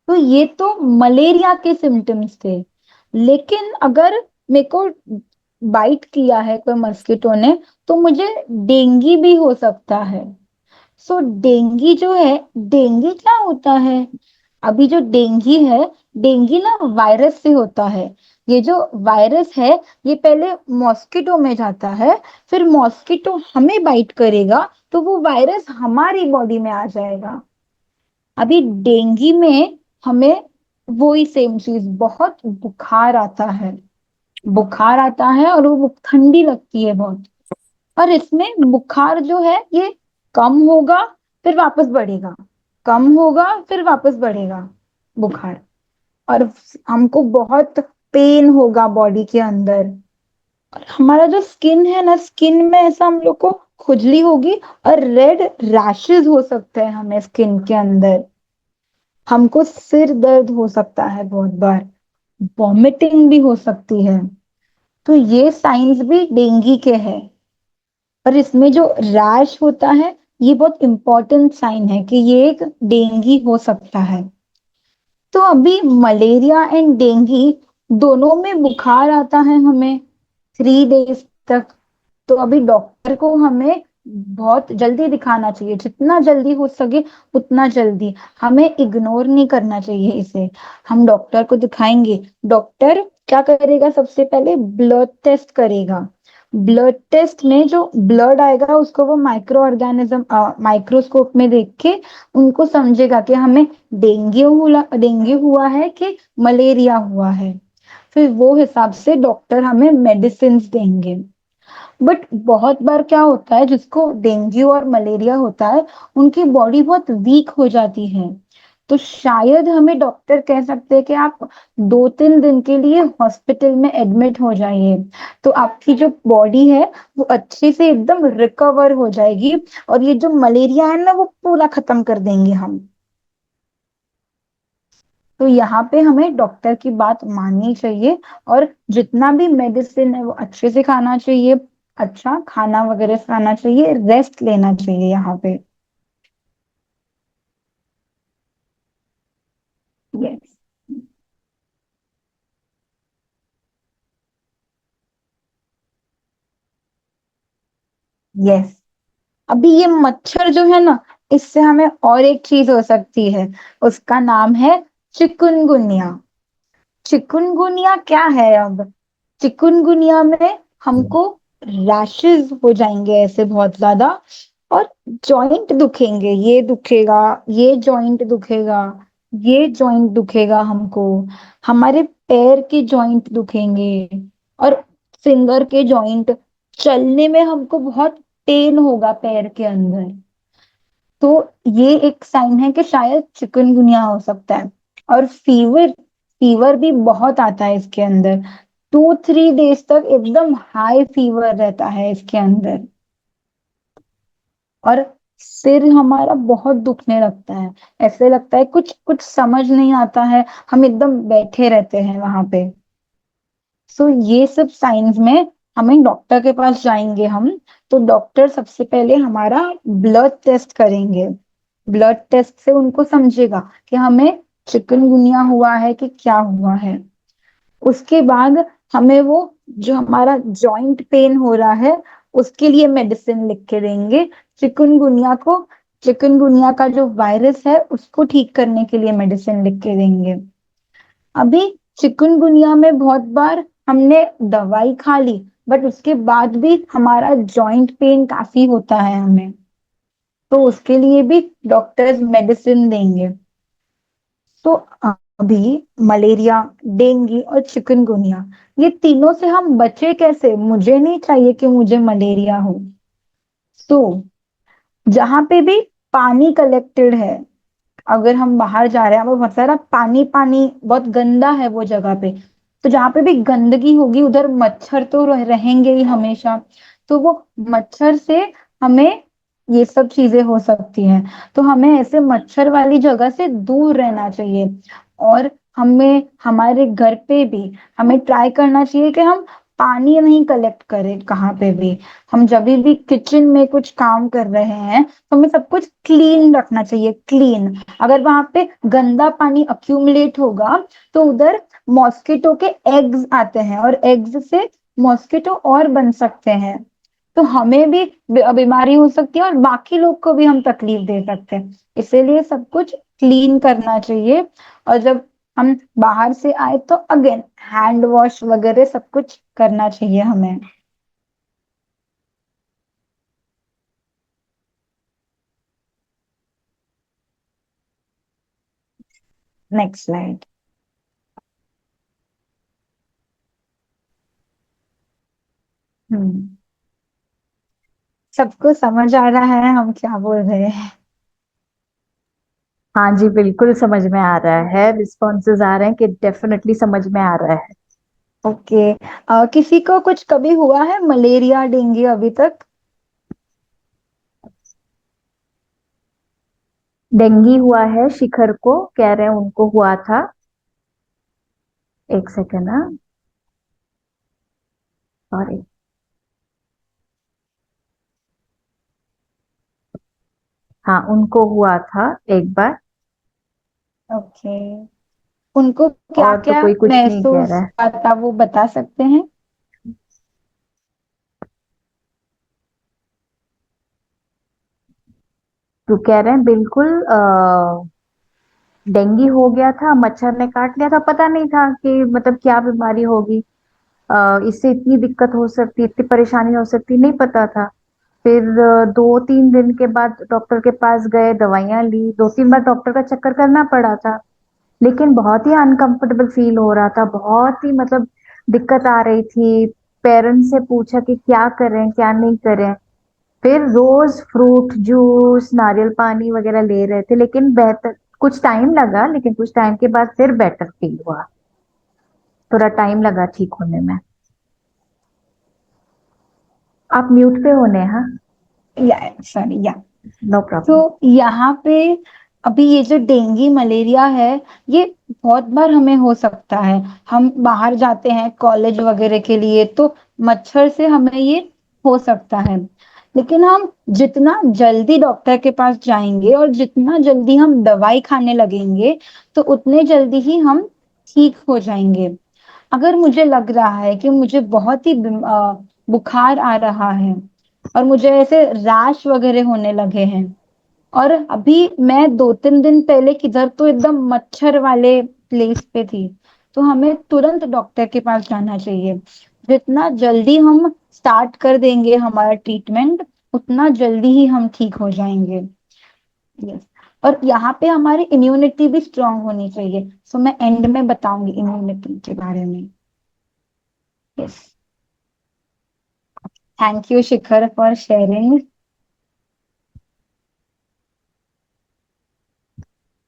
तो ये तो मलेरिया के सिम्टम्स थे। लेकिन अगर मेरे को बाइट किया है कोई मस्किटो ने, तो मुझे डेंगी भी हो सकता है। सो डेंगी जो है, डेंगी क्या होता है? अभी जो डेंगी है, डेंगी ना वायरस से होता है। ये जो वायरस है, ये पहले मॉस्किटो में जाता है, फिर मॉस्किटो हमें बाइट करेगा, तो वो वायरस हमारी बॉडी में आ जाएगा। अभी डेंगी में हमें वही सेम चीज, बहुत बुखार आता है। बुखार आता है और वो ठंडी लगती है बहुत। और इसमें बुखार जो है ये कम होगा, फिर वापस बढ़ेगा, कम होगा, फिर वापस बढ़ेगा बुखार। और हमको बहुत पेन होगा बॉडी के अंदर। और हमारा जो स्किन है ना, स्किन में ऐसा हम लोग को खुजली होगी, और रेड रैशेस हो सकते हैं हमें स्किन के अंदर। हमको सिर दर्द हो सकता है बहुत बार, वॉमिटिंग भी हो सकती है। तो ये साइंस भी डेंगी के हैं। और इसमें जो रैश होता है, ये बहुत इंपॉर्टेंट साइन है कि ये एक डेंगी हो सकता है। तो अभी मलेरिया एंड डेंगी दोनों में बुखार आता है हमें 3 डेज तक। तो अभी डॉक्टर को हमें बहुत जल्दी दिखाना चाहिए, जितना जल्दी हो सके उतना जल्दी। हमें इग्नोर नहीं करना चाहिए इसे। हम डॉक्टर को दिखाएंगे। डॉक्टर क्या करेगा? सबसे पहले ब्लड टेस्ट करेगा। ब्लड टेस्ट में जो ब्लड आएगा, उसको वो माइक्रो ऑर्गेनिज्म माइक्रोस्कोप में देख के उनको समझेगा कि हमें डेंगू हुआ है कि मलेरिया हुआ है। फिर वो हिसाब से डॉक्टर हमें मेडिसिन देंगे। बट बहुत बार क्या होता है, जिसको डेंगू और मलेरिया होता है, उनकी बॉडी बहुत वीक हो जाती है। तो शायद हमें डॉक्टर कह सकते हैं कि आप 2-3 दिन के लिए हॉस्पिटल में एडमिट हो जाइए। तो आपकी जो बॉडी है वो अच्छे से एकदम रिकवर हो जाएगी, और ये जो मलेरिया है ना, वो पूरा खत्म कर देंगे हम। तो यहाँ पे हमें डॉक्टर की बात माननी चाहिए, और जितना भी मेडिसिन है वो अच्छे से खाना चाहिए। अच्छा खाना वगैरह खाना चाहिए, रेस्ट लेना चाहिए यहाँ पे। यस। यस। अभी ये मच्छर जो है ना, इससे हमें और एक चीज हो सकती है। उसका नाम है चिकुनगुनिया। चिकुनगुनिया क्या है अब? चिकुनगुनिया में हमको रैशेस हो जाएंगे ऐसे बहुत ज्यादा, और जॉइंट दुखेंगे, ये दुखेगा, ये जॉइंट दुखेगा, ये जॉइंट दुखेगा हमको। हमारे पैर के जॉइंट दुखेंगे, और फिंगर के जॉइंट। चलने में हमको बहुत पेन होगा पैर के अंदर। तो ये एक साइन है कि शायद चिकनगुनिया हो सकता है। और फीवर, फीवर भी बहुत आता है इसके अंदर। 2-3 डेज तक एकदम हाई फीवर रहता है इसके अंदर। और सिर हमारा बहुत दुखने लगता है। ऐसे लगता है कुछ कुछ समझ नहीं आता है, हम एकदम बैठे रहते हैं वहां पे। सो ये सब साइंस में हमें डॉक्टर के पास जाएंगे हम। तो डॉक्टर सबसे पहले हमारा ब्लड टेस्ट करेंगे। ब्लड टेस्ट से उनको समझेगा कि हमें चिकनगुनिया हुआ है कि क्या हुआ है। उसके बाद हमें वो जो हमारा जॉइंट पेन हो रहा है, उसके लिए मेडिसिन लिख के देंगे। चिकनगुनिया को, चिकनगुनिया का जो वायरस है उसको ठीक करने के लिए मेडिसिन लिख के देंगे। अभी चिकनगुनिया में बहुत बार हमने दवाई खा ली, बट उसके बाद भी हमारा जॉइंट पेन काफी होता है हमें। तो उसके लिए भी डॉक्टर्स मेडिसिन देंगे। तो अभी मलेरिया, डेंगू और चिकनगुनिया, ये तीनों से हम बचे कैसे? मुझे नहीं चाहिए कि मुझे मलेरिया हो। तो जहां पे भी पानी कलेक्टेड है, अगर हम बाहर जा रहे हैं, वो बहुत सारा पानी पानी, बहुत गंदा है वो जगह पे, तो जहाँ पे भी गंदगी होगी उधर मच्छर तो रहेंगे ही हमेशा। तो वो मच्छर से हमें ये सब चीजें हो सकती हैं। तो हमें ऐसे मच्छर वाली जगह से दूर रहना चाहिए। और हमें हमारे घर पे भी हमें ट्राई करना चाहिए कि हम पानी नहीं कलेक्ट करें कहाँ पे भी। हम जब भी किचन में कुछ काम कर रहे हैं तो हमें सब कुछ क्लीन रखना चाहिए, क्लीन। अगर वहां पे गंदा पानी अक्यूमुलेट होगा तो उधर मॉस्किटो के एग्स आते हैं, और एग्स से मॉस्किटो और बन सकते हैं। तो हमें भी बीमारी हो सकती है, और बाकी लोग को भी हम तकलीफ दे सकते हैं। इसीलिए सब कुछ क्लीन करना चाहिए। और जब हम बाहर से आए तो अगेन हैंड वॉश वगैरह सब कुछ करना चाहिए हमें। Next slide. हम्म। सबको समझ आ रहा है हम क्या बोल रहे हैं? हाँ जी, बिल्कुल समझ में आ रहा है, रिस्पॉन्सेज आ रहे हैं कि डेफिनेटली समझ में आ रहा है। ओके। किसी को कुछ कभी हुआ है मलेरिया डेंगू अभी तक? डेंगी हुआ है, शिखर को कह रहे हैं उनको हुआ था। एक सेकेंड ना, सॉरी। हाँ, उनको हुआ था एक बार। ओके। उनको क्या और तो क्या कोई कुछ नहीं कह महसूस रहा है। हुआ था वो बता सकते हैं? तो कह रहे हैं बिल्कुल डेंगी हो गया था, मच्छर ने काट लिया था, पता नहीं था कि मतलब क्या बीमारी होगी। इससे इतनी दिक्कत हो सकती, इतनी परेशानी हो सकती, नहीं पता था। फिर 2-3 दिन के बाद डॉक्टर के पास गए, दवाइयां ली, 2-3 बार डॉक्टर का चक्कर करना पड़ा था। लेकिन बहुत ही अनकंफर्टेबल फील हो रहा था, बहुत ही मतलब दिक्कत आ रही थी। पेरेंट्स से पूछा कि क्या करें क्या नहीं करें। फिर रोज फ्रूट जूस, नारियल पानी वगैरह ले रहे थे, लेकिन बेहतर कुछ टाइम लगा, लेकिन कुछ टाइम के बाद फिर बेटर फील हुआ। थोड़ा टाइम लगा ठीक होने में। आप म्यूट पे होने, हाँ। Yeah sorry, yeah. No problem. तो यहाँ पे अभी ये जो डेंगू मलेरिया है, ये बहुत बार हमें हो सकता है। हम बाहर जाते हैं कॉलेज वगैरह के लिए तो मच्छर से हमें ये हो सकता है। लेकिन हम जितना जल्दी डॉक्टर के पास जाएंगे और जितना जल्दी हम दवाई खाने लगेंगे तो उतने जल्दी ही हम ठीक हो जाएंगे। अगर मुझे लग रहा है कि मुझे बहुत ही बुखार आ रहा है, और मुझे ऐसे रैश वगैरह होने लगे हैं, और अभी मैं 2-3 दिन पहले किधर तो एकदम मच्छर वाले प्लेस पे थी, तो हमें तुरंत डॉक्टर के पास जाना चाहिए। जितना जल्दी हम स्टार्ट कर देंगे हमारा ट्रीटमेंट, उतना जल्दी ही हम ठीक हो जाएंगे। यस। और यहाँ पे हमारी इम्यूनिटी भी स्ट्रांग होनी चाहिए, सो मैं एंड में बताऊंगी इम्यूनिटी के बारे में। Yes. Thank you Shikhar for sharing.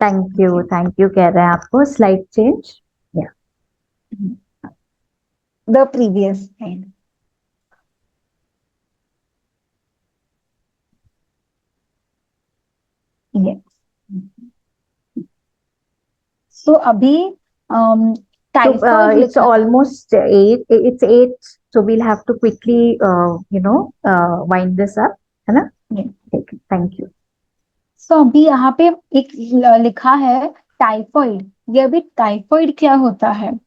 Thank you कह रहे हैं आपको, slide change. Yeah the previous and. Yes. So अभी तो टाइफाइड इट्स लिखा। Almost 8, it's 8, so we'll have to quickly you know wind this up, है ना। ठीक है, थैंक यू। सो अभी यहाँ पे एक लिखा है टाइफाइड। ये अभी टाइफाइड क्या होता है?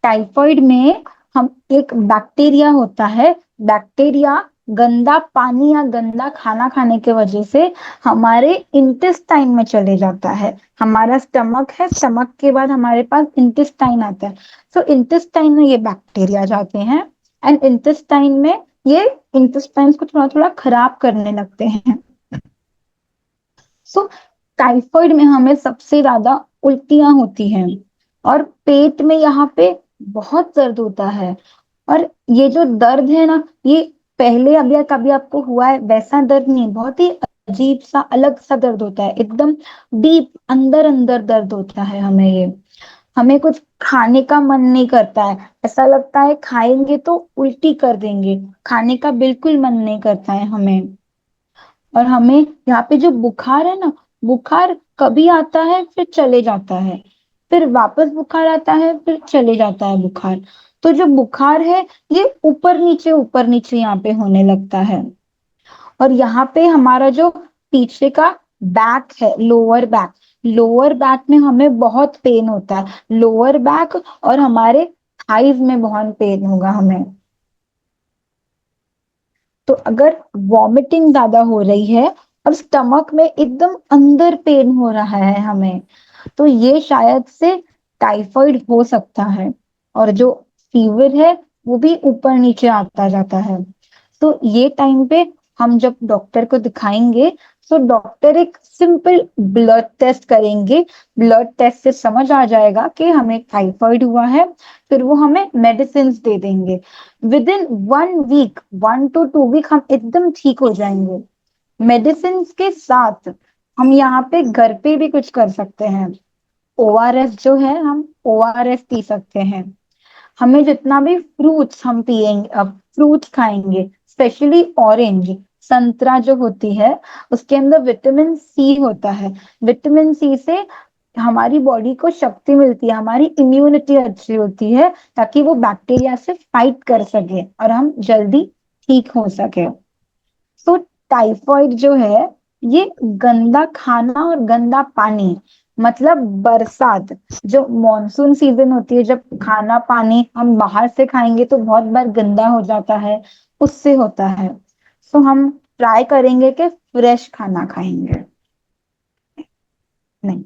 टाइफाइड में हम एक बैक्टीरिया होता है। बैक्टीरिया गंदा पानी या गंदा खाना खाने के वजह से हमारे इंटेस्टाइन में चले जाता है। हमारा स्टमक है, स्टमक के बाद हमारे पास इंटेस्टाइन आता है। सो इंटेस्टाइन में ये बैक्टीरिया जाते हैं, एंड इंटेस्टाइन में ये इंटेस्टाइन को थोड़ा थोड़ा खराब करने लगते हैं। सो टाइफाइड में हमें सबसे ज्यादा उल्टियां होती हैं, और पेट में यहाँ पे बहुत दर्द होता है। और ये जो दर्द है ना, ये पहले अभी या कभी आपको हुआ है वैसा दर्द नहीं, बहुत ही अजीब सा अलग सा दर्द होता है, एकदम डीप अंदर अंदर दर्द होता है हमें ये। हमें कुछ खाने का मन नहीं करता है, ऐसा लगता है खाएंगे तो उल्टी कर देंगे। खाने का बिल्कुल मन नहीं करता है हमें। और हमें यहाँ पे जो बुखार है ना, बुखार कभी आता है फिर चले जाता है, फिर वापस बुखार आता है फिर चले जाता है बुखार। तो जो बुखार है ये ऊपर नीचे यहाँ पे होने लगता है। और यहाँ पे हमारा जो पीछे का बैक है, लोअर बैक में हमें बहुत पेन होता है, लोअर बैक और हमारे थाइज में बहुत पेन होगा हमें। तो अगर वॉमिटिंग ज्यादा हो रही है और स्टमक में एकदम अंदर पेन हो रहा है हमें, तो ये शायद से टाइफाइड हो सकता है। और जो फीवर है वो भी ऊपर नीचे आता जाता है। तो ये टाइम पे हम जब डॉक्टर को दिखाएंगे, तो डॉक्टर एक सिंपल ब्लड टेस्ट करेंगे। ब्लड टेस्ट से समझ आ जाएगा कि हमें टाइफाइड हुआ है, फिर वो हमें मेडिसिन दे देंगे। Within 1 week, 1 to 2 week हम एकदम ठीक हो जाएंगे। मेडिसिन के साथ हम यहाँ पे घर पे भी कुछ कर सकते हैं। ओआरएस जो है, हम ओआरएस पी सकते हैं। हमें जितना भी फ्रूट्स हम पिएंगे, अब फ्रूट्स खाएंगे, स्पेशली ऑरेंज, संतरा जो होती है, उसके अंदर विटामिन सी होता है। विटामिन सी से हमारी बॉडी को शक्ति मिलती है, हमारी इम्यूनिटी अच्छी होती है, ताकि वो बैक्टीरिया से फाइट कर सके और हम जल्दी ठीक हो सके। तो टाइफाइड जो है, ये गंदा खाना और गंदा पानी, मतलब बरसात, जो मॉनसून सीजन होती है, जब खाना पानी हम बाहर से खाएंगे तो बहुत बार गंदा हो जाता है, उससे होता है। तो हम ट्राई करेंगे कि फ्रेश खाना खाएंगे। नहीं,